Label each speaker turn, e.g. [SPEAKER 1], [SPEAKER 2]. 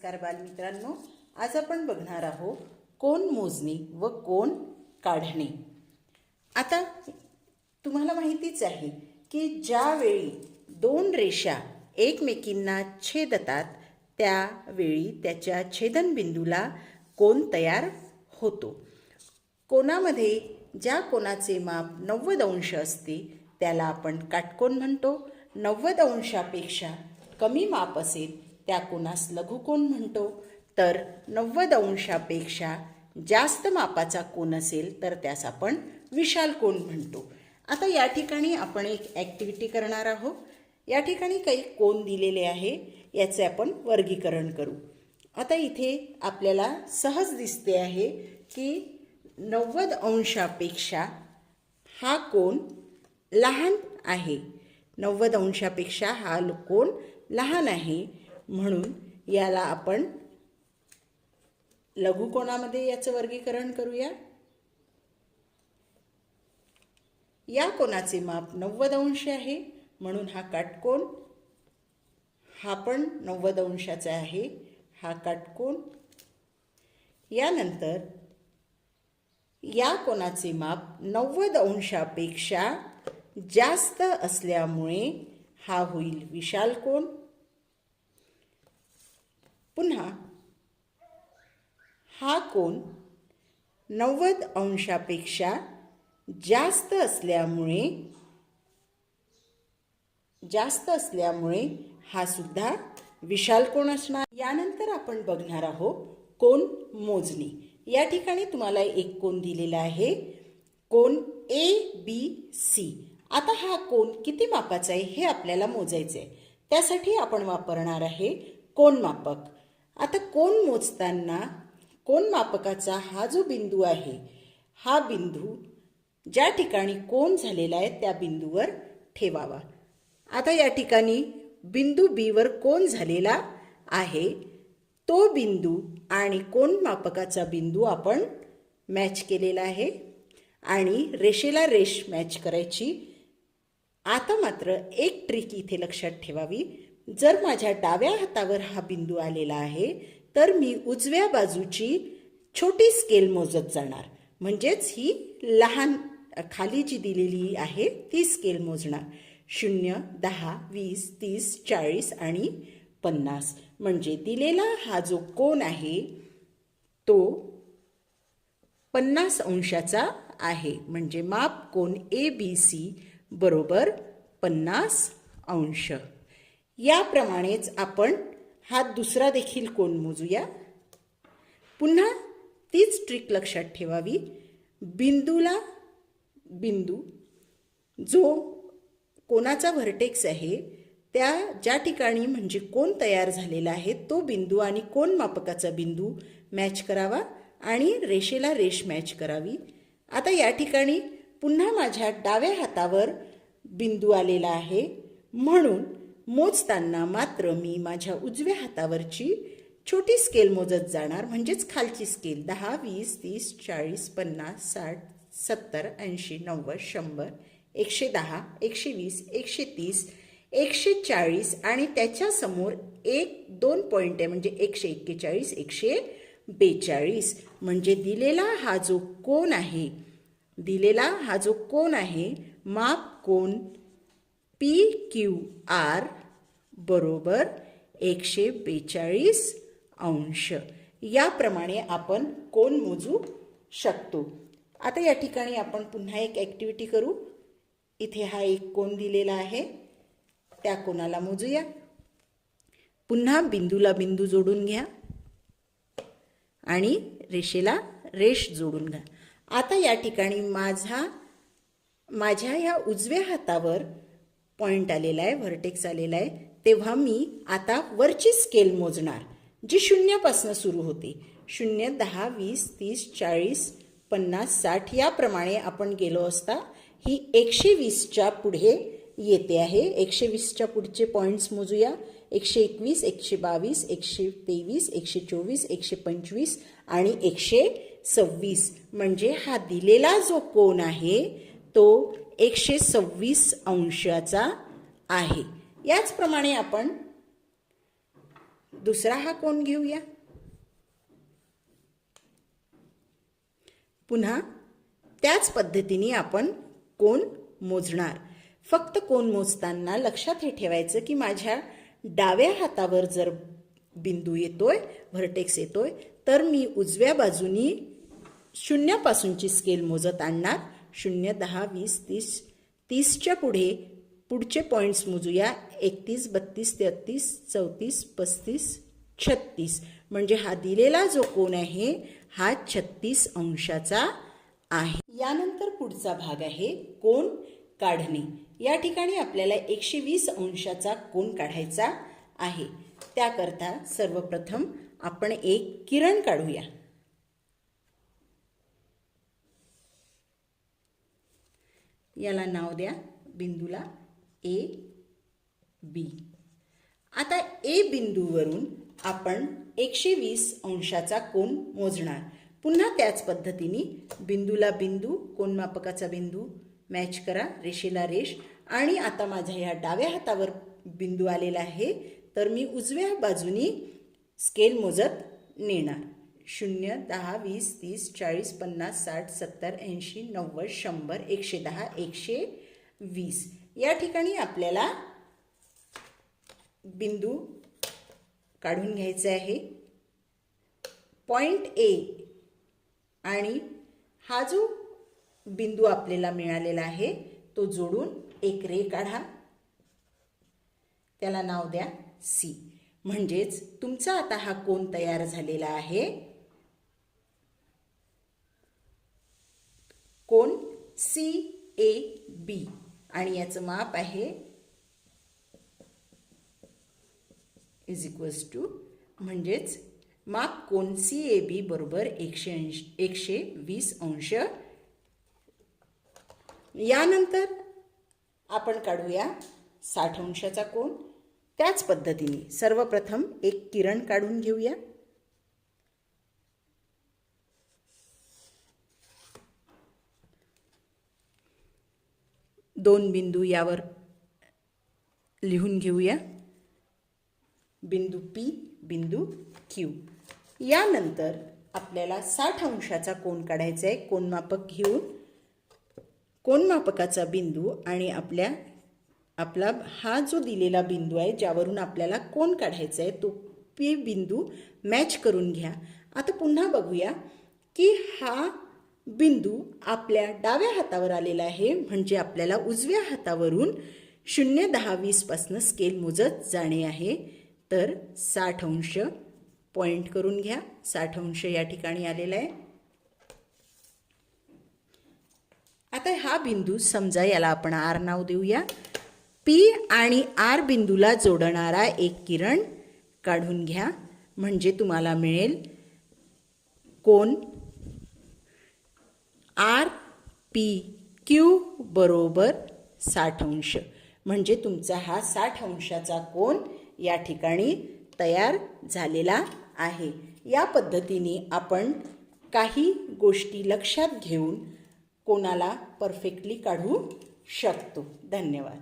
[SPEAKER 1] नमस्कार बालमित्रांनो, आज आपण बघणार आहोत कोन मोजणे व कोन काढणे। आता तुम्हाला माहितीच आहे की ज्यावेळी दोन रेषा एकमेकींना छेदतात त्यावेळी त्याच्या छेदनबिंदूला कोन तयार होतो। कोनामध्ये ज्या कोनाचे माप 90 अंश असते त्याला आपण काटकोन म्हणतो। 90 अंशापेक्षा कमी माप असेल त्या कोनास लघुकोन म्हणतो, तर 90 अंशापेक्षा जास्त मापाचा कोन असेल तर त्यास आपण विशाल कोन म्हणतो। आता या ठिकाणी आपण एक ॲक्टिव्हिटी करणार आहोत। या ठिकाणी काही कोन दिलेले आहे, याचे आपण वर्गीकरण करू। आता इथे आपल्याला सहज दिसते आहे की 90 अंशापेक्षा हा कोन लहान आहे। 90 अंशापेक्षा हा कोन लहान आहे, म्हणून याला आपण लघुकोनामध्ये याचे वर्गीकरण करूया। या कोनाचे माप 90 अंश आहे म्हणून हा काटकोन, हा पण 90 अंशाचा आहे, हा काटकोन। यानंतर या कोनाचे माप 90 अंशापेक्षा जास्त असल्यामुळे हा होईल विशाल कोन। पुन्हा हा कोन 90 अंशापेक्षा जास्त असल्यामुळे हा सुद्धा विशाल कोन असणार। यानंतर आपण बघणार आहोत कोन मोजणी। या ठिकाणी तुम्हाला एक कोन दिलेला आहे, कोन ABC। आता हा कोन किती मापाचा आहे हे आपल्याला मोजायचे आहे, त्यासाठी आपण वापरणार आहे कोन मापक। आता कोन मोजताना कोन मापकाचा हा जो बिंदू आहे, हा बिंदू ज्या ठिकाणी कोन झालेला आहे त्या बिंदूवर ठेवावा। आता या ठिकाणी बिंदू B वर कोन झालेला आहे, तो बिंदू आणि कोन मापकाचा बिंदू आपण मॅच केलेला आहे आणि रेषेला रेष मॅच करायची। आता मात्र एक ट्रिक इथे लक्षात ठेवावी, जर माझ्या डाव्या हातावर हा बिंदू आलेला आहे तर मी उजव्या बाजूची छोटी स्केल मोजत जाणार, म्हणजेच ही लहान खाली जी दिलेली आहे ती स्केल मोजणार। 0, 10, 20, 30, 40 आणि 50 म्हणजे दिलेला हा जो कोन आहे तो 50 अंशाचा आहे, म्हणजे माप कोन ABC बरोबर 50 अंश। याप्रमाणेच आपण हा दुसरा देखील कोन मोजूया। पुन्हा तीच ट्रिक लक्षात ठेवावी, बिंदू जो कोनाचा व्हर्टेक्स आहे त्या ज्या ठिकाणी म्हणजे कोन तयार झालेला आहे तो बिंदू आणि कोन मापकाचा बिंदू मॅच करावा आणि रेषेला रेष मॅच करावी। आता या ठिकाणी पुन्हा माझ्या डाव्या हातावर बिंदू आलेला आहे, म्हणून मोजताना मात्र मी माझ्या उजव्या हातावरची छोटी स्केल मोजत जाणार, म्हणजेच खालची स्केल 10, 20, 30, 40, 50, 60, 70, 80, 90, 100, 110, 120, 130, 140 आणि त्याच्या समोर 1-2 पॉइंट आहे म्हणजे 141, 142 म्हणजे दिलेला हा जो कोन आहे माप कोन PQR बरोबर 142 अंश। याप्रमाणे आपण कोन मोजू शकतो। आता या ठिकाणी आपण पुन्हा एक ॲक्टिव्हिटी करू। इथे हा एक कोन दिलेला आहे, त्या कोनाला मोजूया। पुन्हा बिंदूला बिंदू जोडून घ्या आणि रेषेला रेष जोडून घ्या। आता या ठिकाणी माझ्या ह्या उजव्या हातावर पॉइंट आलेला आहे, व्हर्टेक्स आलेला आहे, तेव्हा मी आता वरची स्केल मोजणार जी 0 पासून सुरू होते। 0, 10, 20, 30, 40, 50, 60 याप्रमाणे आपण गेलो असता ही 120च्या पुढे येते आहे। 120च्या पुढचे पॉइंट्स मोजूया। 121, 122, 123, 124, 125 आणि 126 म्हणजे हा दिलेला जो कोन आहे तो 126 अंशाचा आहे। याचप्रमाणे आपण दुसरा हा कोन घेऊया. पुन्हा त्याच पद्धतीने आपण कोन मोजणार. फक्त कोन मोजताना लक्षात हे ठेवायचं की माझ्या डाव्या हातावर जर बिंदू येतोय, व्हर्टेक्स येतोय, तर मी उजव्या बाजूनी शून्यापासूनची स्केल मोजत आणणार. 0, 10, 20, 30, 30च्या पुढचे पॉइंट्स मोजूया. 31, 32, 33, 34, 35, 36. म्हणजे हा दिलेला जो कोन आहे हा 36 अंशाचा आहे. यानंतर पुढचा भाग आहे कोन काढणे. या ठिकाणी आपल्याला 120 अंशाचा कोन काढायचा आहे. त्याकरता सर्वप्रथम आपण एक किरण काढूया. याला नाव द्या बिंदूला ए बी. आता ए बिंदूवरून आपण 120 अंशाचा कोन मोजणार. पुन्हा त्याच पद्धतीने बिंदूला बिंदू, कोनमापकाचा बिंदू मॅच करा, रेषेला रेष. आणि आता माझ्या या डाव्या हातावर बिंदू आलेला आहे, तर मी उजव्या बाजूनी स्केल मोजत नेणार. 0, 10, 20, 30, 40, 50, 60, 70, 80, 90, 100, 110, 120. या ठिकाणी आपल्याला बिंदू काढून घ्यायचे आहे. पॉइंट ए आणि हा जो बिंदू आपल्याला मिळालेला आहे तो जोडून एक रे काढा. त्याला नाव द्या सी. म्हणजेच तुमचा आता हा कोन तयार झालेला आहे. कोन CAB आणि याचं माप आहे = म्हणजेच माप कोन CAB बरोबर 120 अंश. यानंतर आपण काढूया 60 अंशाचा कोन. त्याच पद्धतीने सर्वप्रथम एक किरण काढून घेऊया. दोन बिंदू यावर लिहून घेऊया. बिंदू P, बिंदू Q. यानंतर आपल्याला 60 अंशाचा कोन काढायचा आहे. कोनमापक घेऊन कोनमापकाचा बिंदू आणि आपला हा जो दिलेला बिंदू आहे ज्यावरून आपल्याला कोन काढायचा आहे तो P बिंदू मॅच करून घ्या. आता पुन्हा बघूया की हा बिंदू आपल्या डाव्या हातावर आलेला आहे, म्हणजे आपल्याला उजव्या हातावरून 0, 10, 20 पासून स्केल मोजत जाणे आहे. तर 60 अंश पॉइंट करून घ्या. 60 अंश या ठिकाणी आलेला आहे. आता हा बिंदू समजा याला आपण R नाव देऊया. P आणि R बिंदूला जोडणारा एक किरण काढून घ्या. म्हणजे तुम्हाला मिळेल कोन RPQ बरोबर 60 अंश. म्हणजे तुमचा हा 60 अंशाचा कोन या ठिकाणी तयार झालेला आहे. या पद्धतीने आपण काही गोष्टी लक्षात घेऊन कोनाला परफेक्टली काढू शकतो. धन्यवाद.